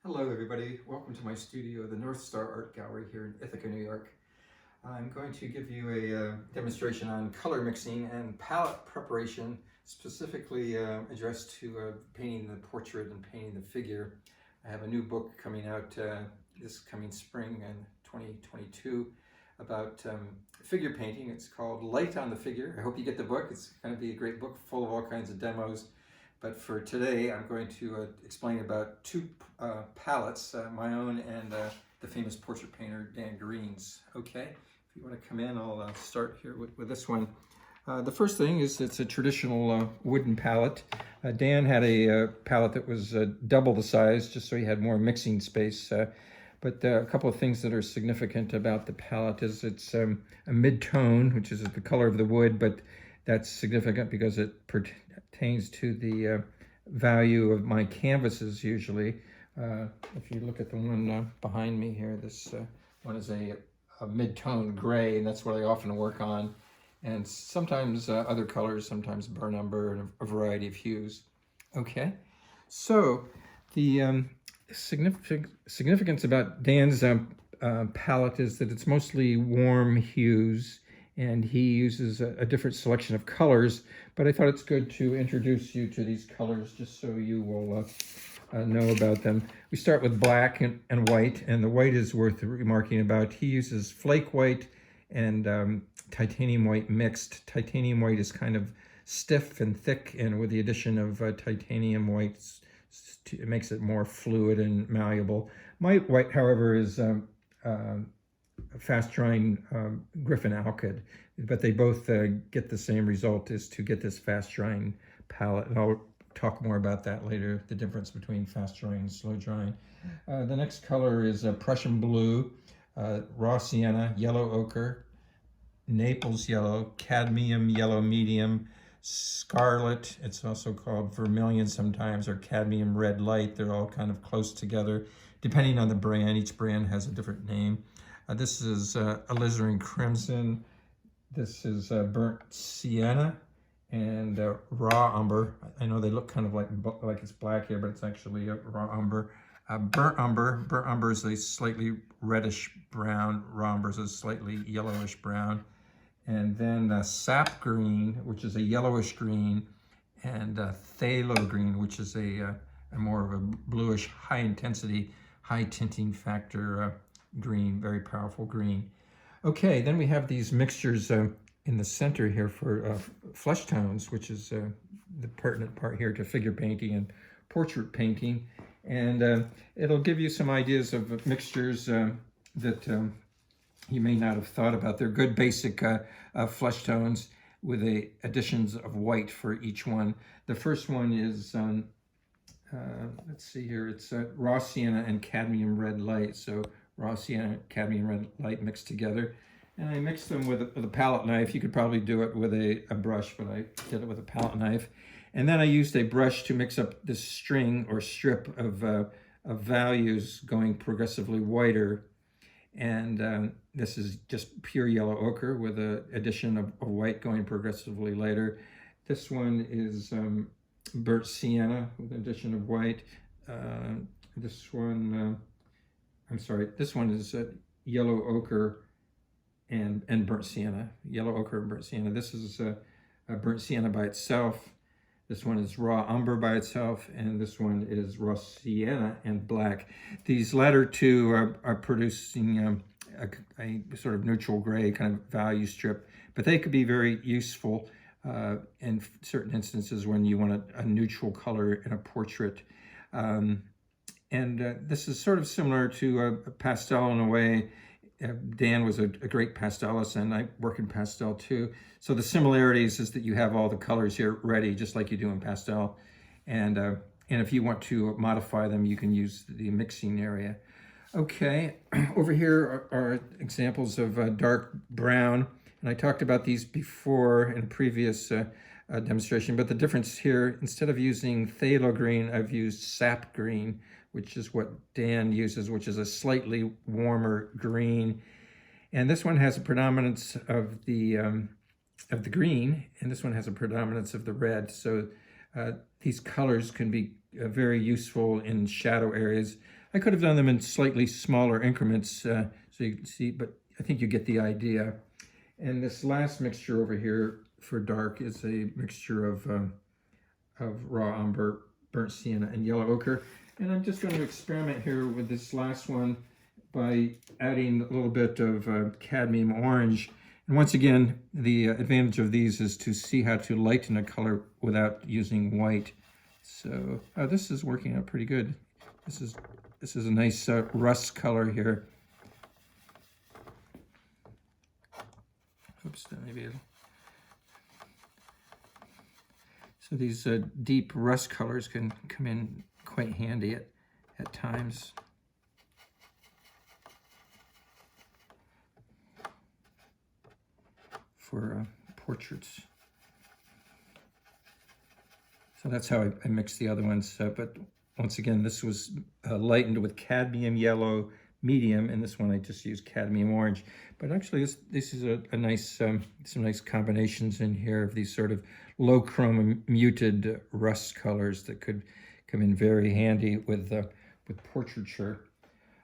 Hello everybody, welcome to my studio, the North Star Art Gallery here in Ithaca, New York. I'm going to give you a demonstration on color mixing and palette preparation, specifically addressed to painting the portrait and painting the figure. I have a new book coming out this coming spring in 2022 about figure painting. It's called Light on the Figure. I hope you get the book. It's going to be a great book full of all kinds of demos. But for today, I'm going to explain about two palettes, my own and the famous portrait painter Dan Greene's. Okay, if you want to come in, I'll start here with this one. The first thing is it's a traditional wooden palette. Dan had a palette that was double the size, just so he had more mixing space. But a couple of things that are significant about the palette is it's a mid-tone, which is the color of the wood, but that's significant because it pertains to the value of my canvases usually. If you look at the one behind me here, this one is a mid-tone gray, and that's what I often work on. And sometimes other colors, sometimes burnt umber, and a variety of hues. Okay, so the significance about Dan's palette is that it's mostly warm hues, and he uses a different selection of colors, but I thought it's good to introduce you to these colors just so you will know about them. We start with black and white, and the white is worth remarking about. He uses flake white and titanium white mixed. Titanium white is kind of stiff and thick, and with the addition of titanium white, it makes it more fluid and malleable. My white, however, is fast-drying Griffin alkyd, but they both get the same result, is to get this fast-drying palette, and I'll talk more about that later, the difference between fast-drying and slow-drying. The next color is Prussian blue, raw sienna, yellow ochre, Naples yellow, cadmium yellow medium, scarlet, it's also called vermilion sometimes, or cadmium red light. They're all kind of close together, depending on the brand. Each brand has a different name. This is alizarin crimson. This is burnt sienna and raw umber. I know they look kind of like it's black here, but it's actually a raw umber. Burnt umber is a slightly reddish brown. Raw umber is a slightly yellowish brown. And then sap green, which is a yellowish green, and phthalo green, which is a more of a bluish, high intensity, high tinting factor green, very powerful green. Okay, then we have these mixtures in the center here for flesh tones, which is the pertinent part here to figure painting and portrait painting. And it'll give you some ideas of mixtures that you may not have thought about. They're good basic flesh tones with the additions of white for each one. The first one is, let's see here, it's raw sienna and cadmium red light. So raw sienna, cadmium red light mixed together. And I mixed them with a palette knife. You could probably do it with a brush, but I did it with a palette knife. And then I used a brush to mix up this string or strip of values going progressively whiter. And this is just pure yellow ochre with an addition of white going progressively lighter. This one is burnt sienna with an addition of white. This one, this one is yellow ochre and burnt sienna. Yellow ochre and burnt sienna. This is a burnt sienna by itself. This one is raw umber by itself, and this one is raw sienna and black. These latter two are producing a sort of neutral gray kind of value strip, but they could be very useful in certain instances when you want a neutral color in a portrait. This is sort of similar to a pastel in a way. Dan was a great pastelist, and I work in pastel too. So the similarities is that you have all the colors here ready, just like you do in pastel. And if you want to modify them, you can use the mixing area. Okay, over here are examples of dark brown. And I talked about these before in a previous demonstration, but the difference here, instead of using phthalo green, I've used sap green, which is what Dan uses, which is a slightly warmer green. And this one has a predominance of the green, and this one has a predominance of the red. So these colors can be very useful in shadow areas. I could have done them in slightly smaller increments so you can see, but I think you get the idea. And this last mixture over here for dark is a mixture of raw umber, burnt sienna, and yellow ochre. And I'm just going to experiment here with this last one by adding a little bit of cadmium orange. And once again, the advantage of these is to see how to lighten a color without using white. So this is working out pretty good. This is a nice rust color here. Oops, maybe it'll... So these deep rust colors can come in quite handy at times. For portraits. So that's how I mixed the other ones. But once again, this was lightened with cadmium yellow medium, and this one I just used cadmium orange. But actually, this is a nice, some nice combinations in here of these sort of low chroma muted rust colors that could come in very handy with portraiture.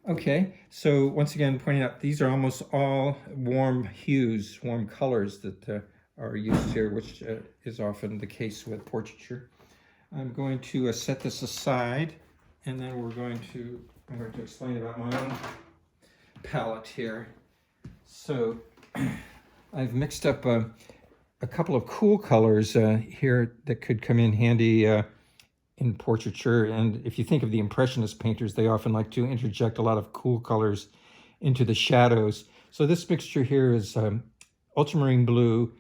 Okay, so once again, pointing out, these are almost all warm hues, warm colors that are used here, which is often the case with portraiture. I'm going to set this aside, and then I'm going to explain about my own palette here. So I've mixed up a couple of cool colors here that could come in handy in portraiture. And if you think of the Impressionist painters, they often like to interject a lot of cool colors into the shadows. So this mixture here is ultramarine blue,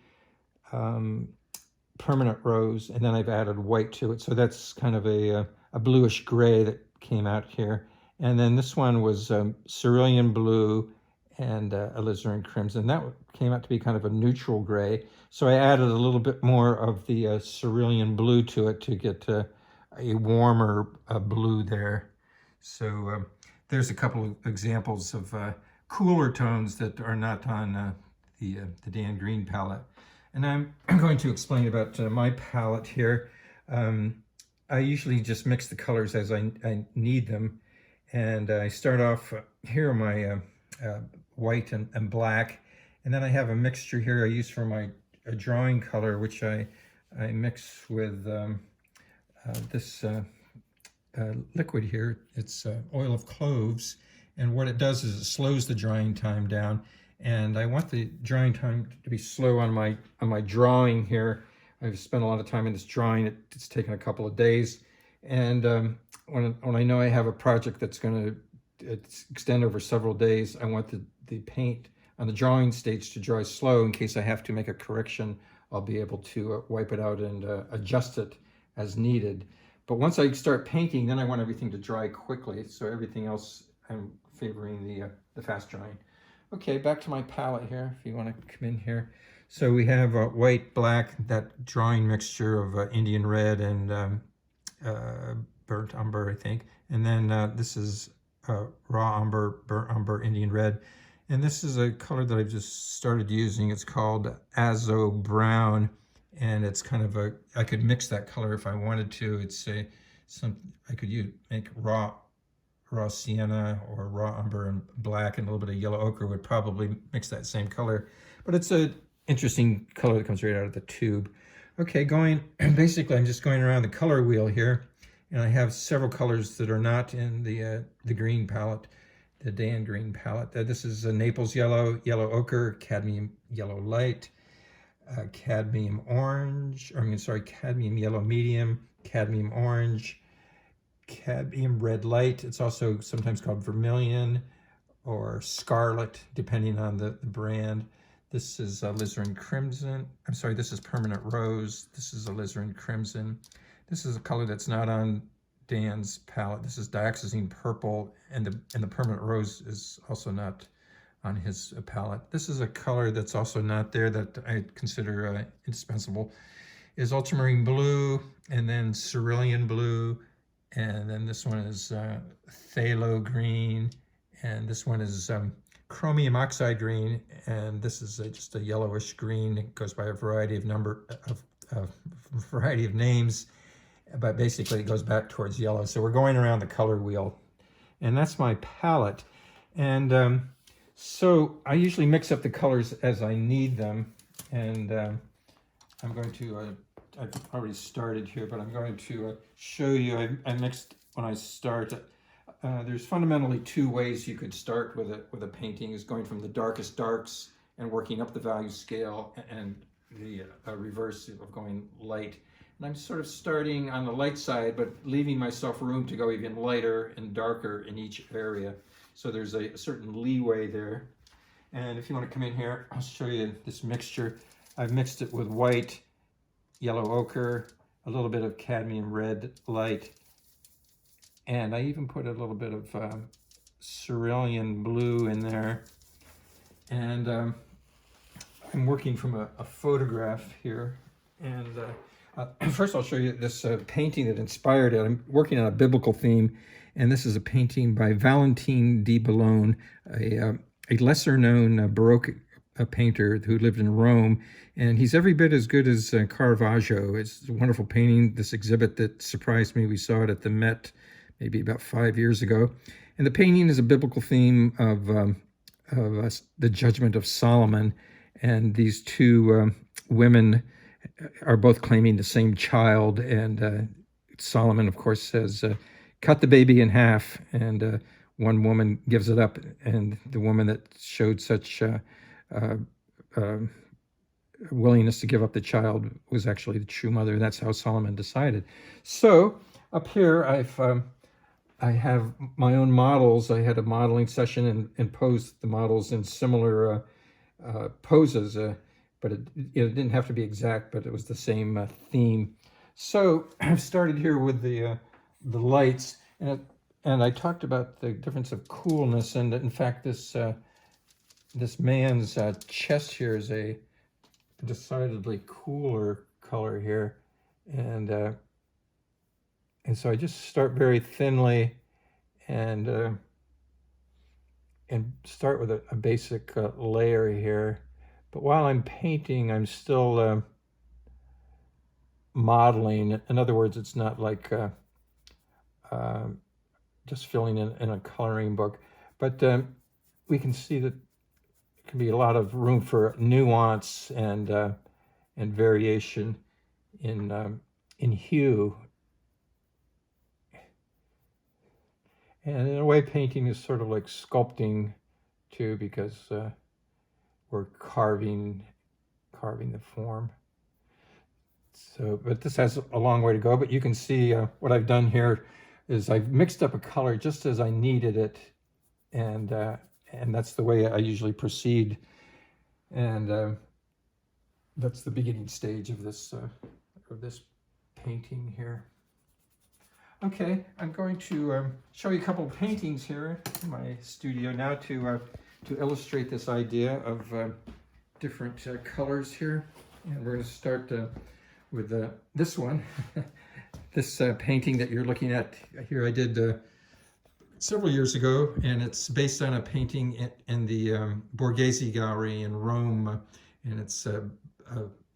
permanent rose, and then I've added white to it. So that's kind of a bluish gray that came out here. And then this one was cerulean blue and alizarin crimson. That came out to be kind of a neutral gray. So I added a little bit more of the cerulean blue to it to get a warmer blue there. So there's a couple of examples of cooler tones that are not on the Dan Greene palette. And I'm going to explain about my palette here. I usually just mix the colors as I need them. And I start off here my white and black. And then I have a mixture here I use for my drawing color, which I mix with this liquid here. It's oil of cloves, and what it does is it slows the drying time down, and I want the drying time to be slow on my drawing here. I've spent a lot of time in this drawing. It's taken a couple of days, and when I know I have a project that's going to extend over several days, I want the paint on the drawing stage to dry slow in case I have to make a correction. I'll be able to wipe it out and adjust it as needed. But once I start painting, then I want everything to dry quickly. So everything else, I'm favoring the fast drying. Okay, back to my palette here, if you want to come in here. So we have white, black, that drawing mixture of Indian red and burnt umber, I think. And then this is raw umber, burnt umber, Indian red. And this is a color that I've just started using. It's called Azo Brown. And it's kind of I could mix that color if I wanted to. It's I could make raw sienna or raw umber and black, and a little bit of yellow ochre would probably mix that same color. But it's an interesting color that comes right out of the tube. Okay, basically I'm just going around the color wheel here, and I have several colors that are not in the green cadmium green palette. This is a Naples yellow, yellow ochre, cadmium yellow light, cadmium orange, cadmium yellow medium, cadmium orange, cadmium red light. It's also sometimes called vermilion or scarlet, depending on the brand. This is alizarin crimson. This is permanent rose. This is alizarin crimson. This is a color that's not on Dan's palette. This is dioxazine purple, and the permanent rose is also not on his palette. This is a color that's also not there that I consider indispensable. Is ultramarine blue, and then cerulean blue, and then this one is phthalo green, and this one is chromium oxide green, and this is just a yellowish green. It goes by a variety of names, but basically it goes back towards yellow. So we're going around the color wheel. and that's my palette. And so I usually mix up the colors as I need them, and I'm going to, I've already started here, but I'm going to show you, I mixed when I start. There's fundamentally two ways you could start with a painting, is going from the darkest darks and working up the value scale, and the reverse of going light. And I'm sort of starting on the light side, but leaving myself room to go even lighter and darker in each area. So there's a certain leeway there. And if you want to come in here, I'll show you this mixture. I've mixed it with white, yellow ochre, a little bit of cadmium red light, and I even put a little bit of cerulean blue in there. And I'm working from a photograph here. And first I'll show you this painting that inspired it. I'm working on a biblical theme, and this is a painting by Valentine de Boulogne, a lesser known Baroque painter who lived in Rome, and he's every bit as good as Caravaggio. It's a wonderful painting, this exhibit that surprised me. We saw it at the Met maybe about 5 years ago. And the painting is a biblical theme of the Judgement of Solomon, and these two women are both claiming the same child, and Solomon, of course, says, cut the baby in half, and one woman gives it up, and the woman that showed such willingness to give up the child was actually the true mother. That's how Solomon decided. So up here, I have my own models. I had a modeling session and posed the models in similar poses, but it didn't have to be exact, but it was the same theme. So I've started here with the lights, and I talked about the difference of coolness, and in fact, this man's chest here is a decidedly cooler color here, and so I just start very thinly, and start with a basic layer here. But while I'm painting, I'm still modeling. In other words, it's not like just filling in a coloring book, but we can see that there can be a lot of room for nuance and variation in hue. And in a way, painting is sort of like sculpting too, because we're carving the form. So, but this has a long way to go. But you can see what I've done here is I've mixed up a color just as I needed it, and that's the way I usually proceed. And that's the beginning stage of this painting here. Okay, I'm going to show you a couple of paintings here in my studio now to illustrate this idea of different colors here. And we're going to start with this one. This painting that you're looking at here, I did several years ago, and it's based on a painting in the Borghese Gallery in Rome, and it's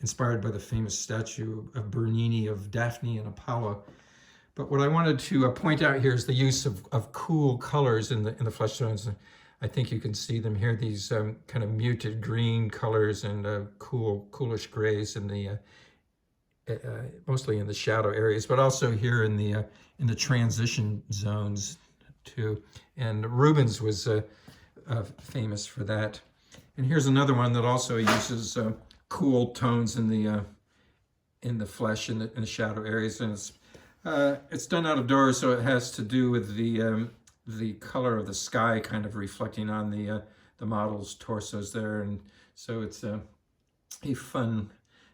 inspired by the famous statue of Bernini of Daphne and Apollo. But what I wanted to point out here is the use of cool colors in the flesh tones. I think you can see them here, these kind of muted green colors and coolish grays in the mostly in the shadow areas, but also here in the transition zones too. And Rubens was famous for that. And here's another one that also uses cool tones in the flesh in the shadow areas, and it's done out of doors, so it has to do with the color of the sky kind of reflecting on the model's torsos there, and so it's a fun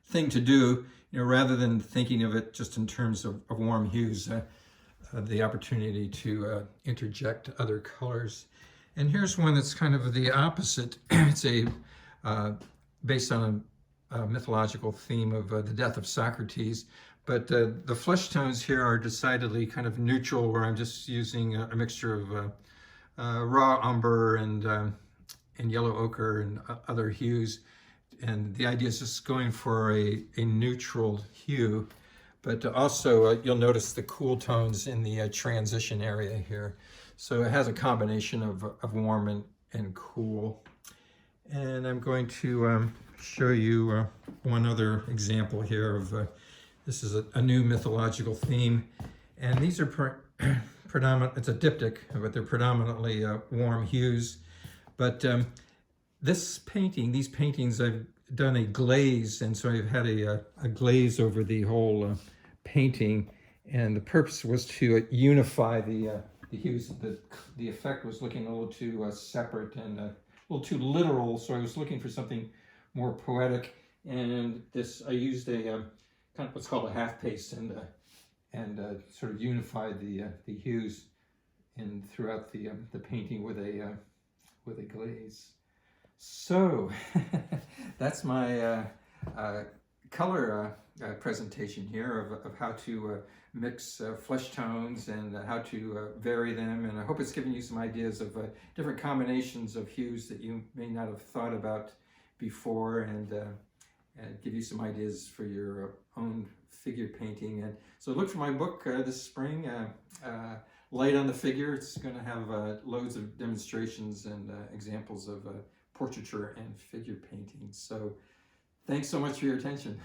thing to do, rather than thinking of it just in terms of warm hues, the opportunity to interject other colors. And here's one that's kind of the opposite. It's based on a mythological theme of the death of Socrates. But the flesh tones here are decidedly kind of neutral, where I'm just using a mixture of raw umber and yellow ochre and other hues. And the idea is just going for a neutral hue. But also you'll notice the cool tones in the transition area here. So it has a combination of warm and cool. And I'm going to show you one other example here of, this is a new mythological theme. And these are predominant, it's a diptych, but they're predominantly warm hues. But these paintings, I've done a glaze, and so I've had a glaze over the whole painting. And the purpose was to unify the hues. The effect was looking a little too separate and a little too literal, so I was looking for something more poetic. And I used a kind of what's called a half paste, and sort of unified the hues throughout the painting with a glaze. So that's my color presentation here of how to mix flesh tones and how to vary them, and I hope it's given you some ideas of different combinations of hues that you may not have thought about before, and give you some ideas for your own figure painting. And so look for my book this spring, Light on the Figure. It's going to have loads of demonstrations and examples of portraiture and figure painting. So thanks so much for your attention.